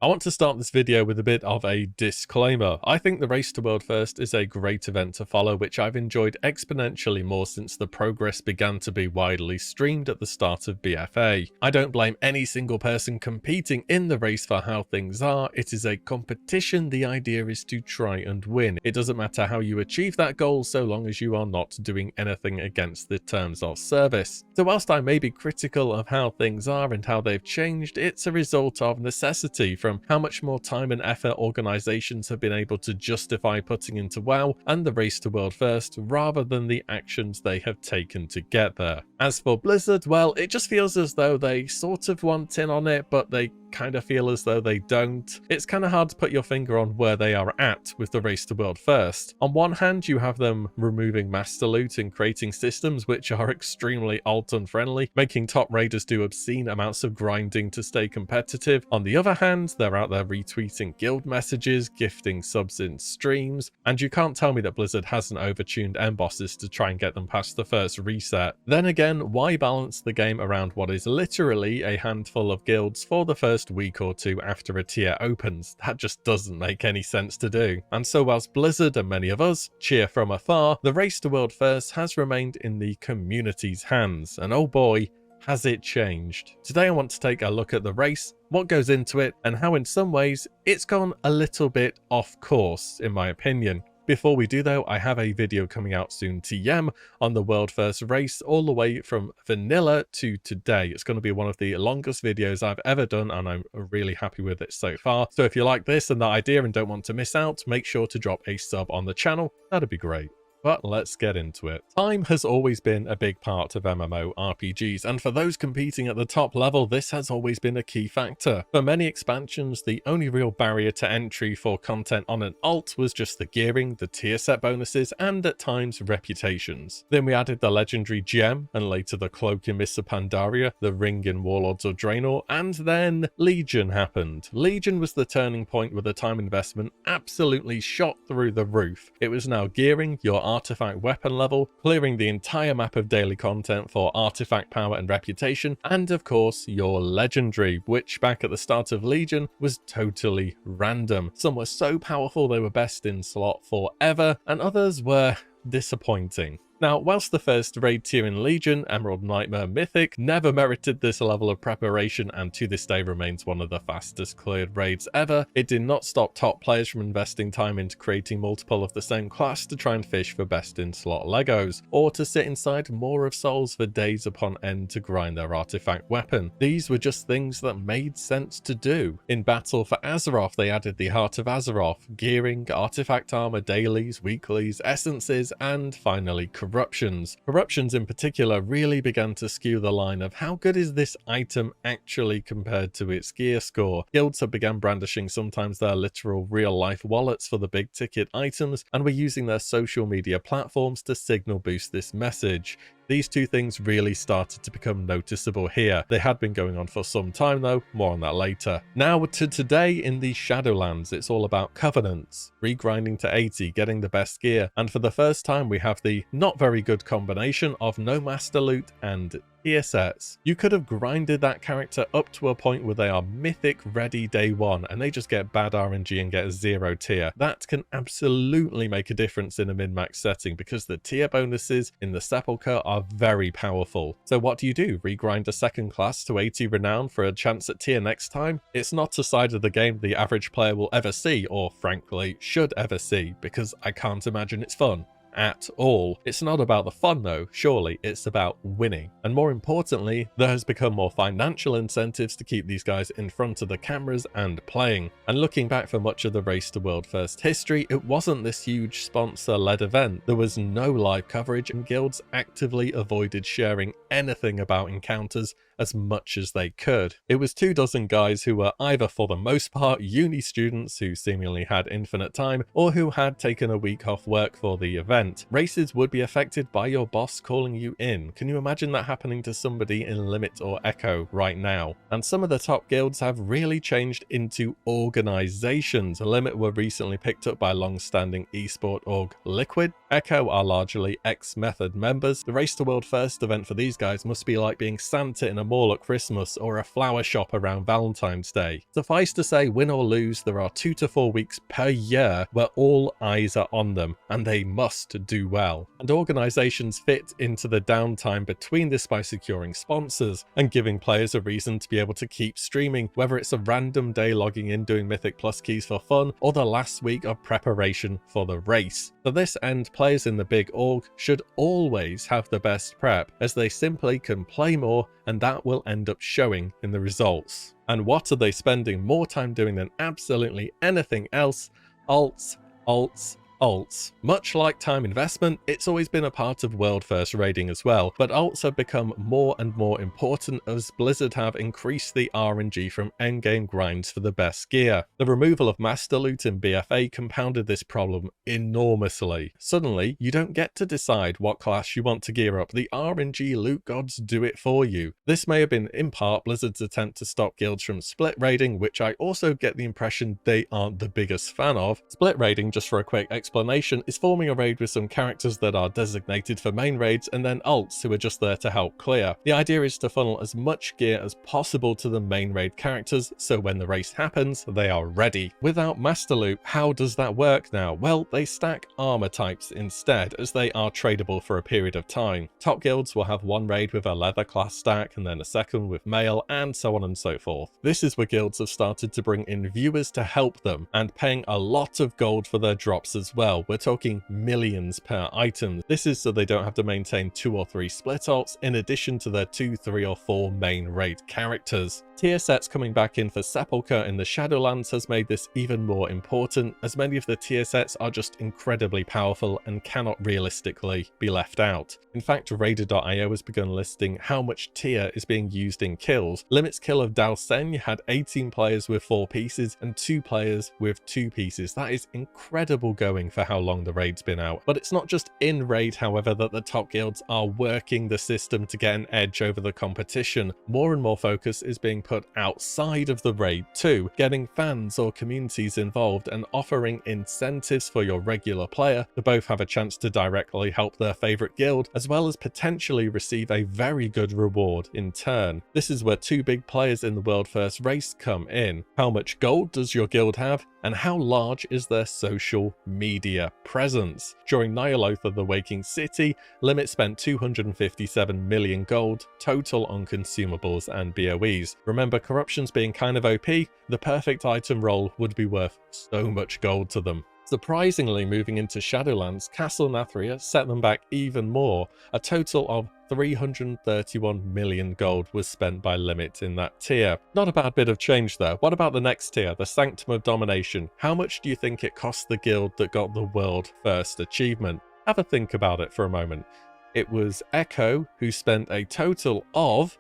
I want to start this video with a bit of a disclaimer. I think the Race to World First is a great event to follow, which I've enjoyed exponentially more since the progress began to be widely streamed at the start of BFA. I don't blame any single person competing in the race for how things are. It is a competition. The idea is to try and win. It doesn't matter how you achieve that goal so long as you are not doing anything against the terms of service. So whilst I may be critical of how things are and how they've changed, it's a result of necessity from how much more time and effort organizations have been able to justify putting into WoW and the Race to World First rather than the actions they have taken to get there. As for Blizzard, well, it just feels as though they sort of want in on it, but they kind of feel as though they don't. It's kind of hard to put your finger on where they are at with the Race to World First. On one hand, you have them removing master loot and creating systems which are extremely alt unfriendly, making top raiders do obscene amounts of grinding to stay competitive. On the other hand, they're out there retweeting guild messages, gifting subs in streams, and you can't tell me that Blizzard hasn't overtuned end bosses to try and get them past the first reset. Then again, why balance the game around what is literally a handful of guilds for the first week or two after a tier opens? That just doesn't make any sense to do. And so whilst Blizzard and many of us cheer from afar, the Race to World First has remained in the community's hands, and oh boy, has it changed. Today I want to take a look at the race, what goes into it, and how in some ways it's gone a little bit off course in my opinion. Before we do though, I have a video coming out soon, TM, on the World First race all the way from vanilla to today. It's going to be one of the longest videos I've ever done and I'm really happy with it so far. So if you like this and that idea and don't want to miss out, make sure to drop a sub on the channel. That'd be great. But let's get into it. Time has always been a big part of MMORPGs, and for those competing at the top level, this has always been a key factor. For many expansions, the only real barrier to entry for content on an alt was just the gearing, the tier set bonuses, and at times reputations. Then we added the legendary gem, and later the cloak in Mists of Pandaria, the ring in Warlords of Draenor, and then Legion happened. Legion was the turning point where the time investment absolutely shot through the roof. It was now gearing your artifact weapon level, clearing the entire map of daily content for artifact power and reputation, and of course your legendary, which back at the start of Legion was totally random. Some were so powerful they were best in slot forever, and others were disappointing. Now, whilst the first raid tier in Legion, Emerald Nightmare Mythic, never merited this level of preparation and to this day remains one of the fastest cleared raids ever, it did not stop top players from investing time into creating multiple of the same class to try and fish for best in slot Legos, or to sit inside Maw of Souls for days upon end to grind their artifact weapon. These were just things that made sense to do. In Battle for Azeroth, they added the Heart of Azeroth, gearing, artifact armor dailies, weeklies, essences, and finally corruptions. Corruptions in particular really began to skew the line of how good is this item actually compared to its gear score. Guilds have begun brandishing sometimes their literal real-life wallets for the big ticket items, and were using their social media platforms to signal boost this message. These two things really started to become noticeable here. They had been going on for some time though, more on that later. Now to today in the Shadowlands, it's all about covenants, regrinding to 80, getting the best gear, and for the first time we have the not very good combination of no master loot and tier sets. You could have grinded that character up to a point where they are mythic ready day one and they just get bad RNG and get a 0 tier. That can absolutely make a difference in a min-max setting because the tier bonuses in the Sepulchre are very powerful. So what do? Regrind a second class to 80 renown for a chance at tier next time? It's not a side of the game the average player will ever see, or frankly should ever see, because I can't imagine it's fun at all. It's not about the fun though, surely, it's about winning. And more importantly, there has become more financial incentives to keep these guys in front of the cameras and playing. And looking back for much of the Race to World First history, it wasn't this huge sponsor-led event. There was no live coverage and guilds actively avoided sharing anything about encounters as much as they could. It was 24 guys who were either for the most part uni students who seemingly had infinite time, or who had taken a week off work for the event. Races would be affected by your boss calling you in. Can you imagine that happening to somebody in Limit or Echo right now? And some of the top guilds have really changed into organizations. Limit were recently picked up by long-standing esport org Liquid. Echo are largely ex-Method members. The Race to World First event for these guys must be like being Santa in a a mall at Christmas or a flower shop around Valentine's Day. Suffice to say, win or lose, there are 2 to 4 weeks per year where all eyes are on them, and they must do well. And organizations fit into the downtime between this by securing sponsors and giving players a reason to be able to keep streaming, whether it's a random day logging in doing Mythic Plus keys for fun or the last week of preparation for the race. To this end, players in the big org should always have the best prep, as they simply can play more and that will end up showing in the results. And what are they spending more time doing than absolutely anything else? Alts, alts, alts. Much like time investment, it's always been a part of world first raiding as well, but alts have become more and more important as Blizzard have increased the RNG from endgame grinds for the best gear. The removal of master loot in BFA compounded this problem enormously. Suddenly, you don't get to decide what class you want to gear up, the RNG loot gods do it for you. This may have been in part Blizzard's attempt to stop guilds from split raiding, which I also get the impression they aren't the biggest fan of. Split raiding, just for a quick explanation, is forming a raid with some characters that are designated for main raids and then alts who are just there to help clear. The idea is to funnel as much gear as possible to the main raid characters, so when the race happens, they are ready. Without master loot, how does that work now? Well, they stack armor types instead, as they are tradable for a period of time. Top guilds will have one raid with a leather class stack and then a second with mail, and so on and so forth. This is where guilds have started to bring in viewers to help them, and paying a lot of gold for their drops as well. We're talking millions per item. This is so they don't have to maintain 2 or 3 split alts in addition to their 2, 3 or 4 main raid characters. Tier sets coming back in for Sepulchre in the Shadowlands has made this even more important, as many of the tier sets are just incredibly powerful and cannot realistically be left out. In fact, Raider.io has begun listing how much tier is being used in kills. Limit's kill of Dao Sen had 18 players with 4 pieces and 2 players with 2 pieces. That is incredible going for how long the raid's been out. But it's not just in raid, however, that the top guilds are working the system to get an edge over the competition. More and more focus is being put outside of the raid too, getting fans or communities involved and offering incentives for your regular player to both have a chance to directly help their favorite guild, as well as potentially receive a very good reward in turn. This is where 2 big players in the world first race come in. How much gold does your guild have, and how large is their social media presence? During Nyaloth of the Waking City, Limit spent 257 million gold total on consumables and BOEs. Remember, corruptions being kind of OP, the perfect item roll would be worth so much gold to them. Surprisingly, moving into Shadowlands, Castle Nathria set them back even more. A total of 331 million gold was spent by Limit in that tier. Not a bad bit of change there. What about the next tier, the Sanctum of Domination? How much do you think it cost the guild that got the world first achievement? Have a think about it for a moment. It was Echo who spent a total of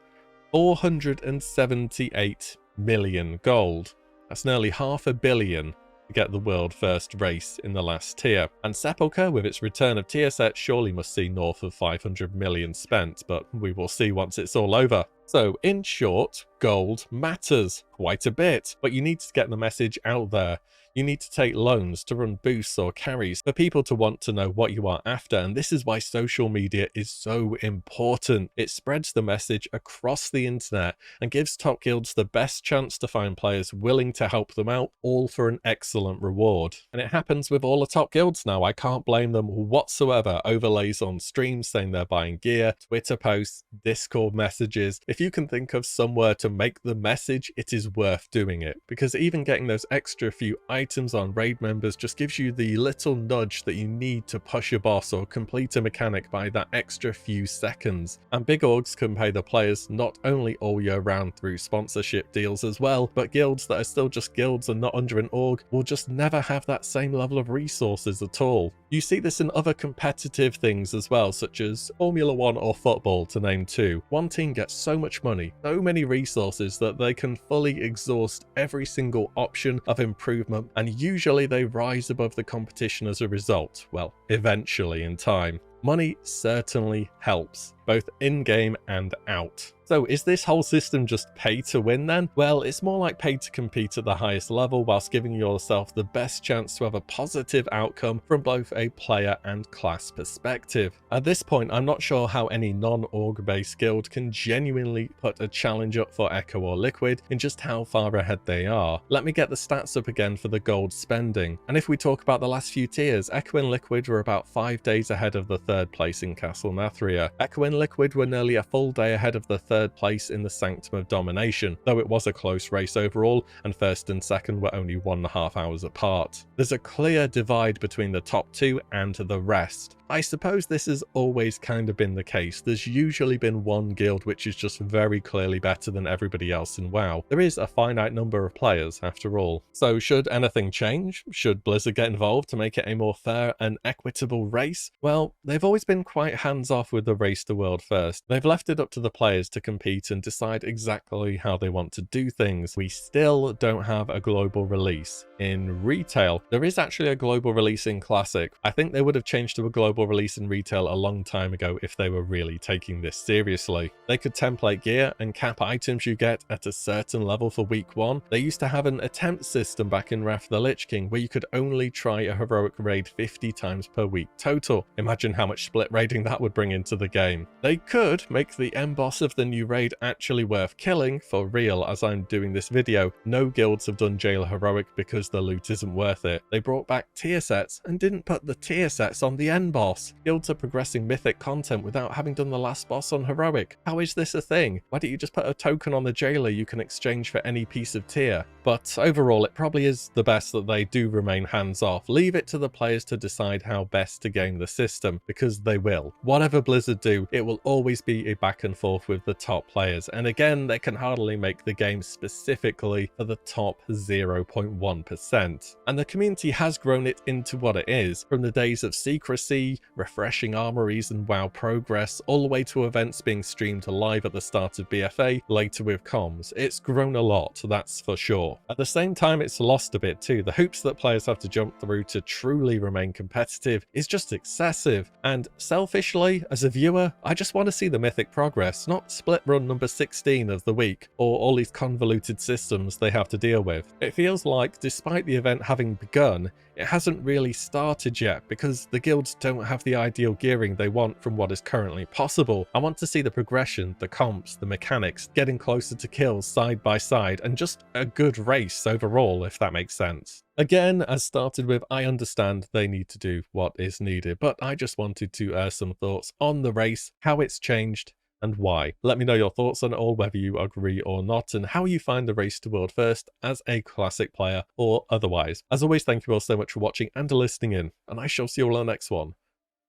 478 million gold. That's nearly $500 million to get the world first race in the last tier. And Sepulchre, with its return of tier set, surely must see north of 500 million spent, but we will see once it's all over. So in short, gold matters quite a bit, but you need to get the message out there. You need to take loans to run boosts or carries for people to want to know what you are after, and this is why social media is so important. It spreads the message across the internet and gives top guilds the best chance to find players willing to help them out, all for an excellent reward. And it happens with all the top guilds now. I can't blame them whatsoever. Overlays on streams saying they're buying gear, Twitter posts, Discord messages. If you can think of somewhere to make the message, it is worth doing it, because even getting those extra few items on raid members just gives you the little nudge that you need to push a boss or complete a mechanic by that extra few seconds. And big orgs can pay the players not only all year round through sponsorship deals as well, but guilds that are still just guilds and not under an org will just never have that same level of resources at all. You see this in other competitive things as well, such as Formula 1 or football, to name 2. One team gets so much money, so many resources, that they can fully exhaust every single option of improvement, and usually they rise above the competition as a result. Well, eventually in time. Money certainly helps. both in-game and out. So is this whole system just pay to win then? Well, it's more like pay to compete at the highest level whilst giving yourself the best chance to have a positive outcome from both a player and class perspective. At this point, I'm not sure how any non-org based guild can genuinely put a challenge up for Echo or Liquid in just how far ahead they are. Let me get the stats up again for the gold spending. And if we talk about the last few tiers, Echo and Liquid were about 5 days ahead of the third place in Castle Nathria. Echo and Liquid were nearly a full day ahead of the third place in the Sanctum of Domination, though it was a close race overall, and first and second were only 1.5 hours apart. There's a clear divide between the top two and the rest. I suppose this has always kind of been the case. There's usually been one guild which is just very clearly better than everybody else in WoW. There is a finite number of players after all. So should anything change? Should Blizzard get involved to make it a more fair and equitable race? Well, they've always been quite hands-off with the race to world first. They've left it up to the players to compete and decide exactly how they want to do things. We still don't have a global release. In retail, there is actually a global release in Classic. I think they would have changed to a global release in retail a long time ago if they were really taking this seriously. They could template gear and cap items you get at a certain level for week 1. They used to have an attempt system back in Wrath of the Lich King where you could only try a heroic raid 50 times per week total. Imagine how much split raiding that would bring into the game. They could make the end boss of the new raid actually worth killing for real. As I'm doing this video, no guilds have done Jail Heroic because the loot isn't worth it. They brought back tier sets and didn't put the tier sets on the end boss. Guilds are progressing mythic content without having done the last boss on heroic. How is this a thing? Why don't you just put a token on the jailer you can exchange for any piece of tier? But overall, it probably is the best that they do remain hands-off. Leave it to the players to decide how best to game the system, because they will. Whatever Blizzard do, it will always be a back and forth with the top players. And again, they can hardly make the game specifically for the top 0.1%. And the community has grown it into what it is, from the days of secrecy, refreshing armories and WoW progress, all the way to events being streamed live at the start of BFA, later with comms. It's grown a lot, that's for sure. At the same time, it's lost a bit too. The hoops that players have to jump through to truly remain competitive is just excessive. And selfishly, as a viewer, I just want to see the mythic progress, not split run number 16 of the week, or all these convoluted systems they have to deal with. It feels like, despite the event having begun, it hasn't really started yet because the guilds don't have the ideal gearing they want from what is currently possible. I want to see the progression, the comps, the mechanics, getting closer to kills side by side, and just a good race overall, if that makes sense. Again, as started with, I understand they need to do what is needed, but I just wanted to air some thoughts on the race, how it's changed, and why. Let me know your thoughts on it all, whether you agree or not, and how you find the race to world first as a classic player or otherwise. As always, thank you all so much for watching and listening in, and I shall see you all on the next one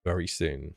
very soon.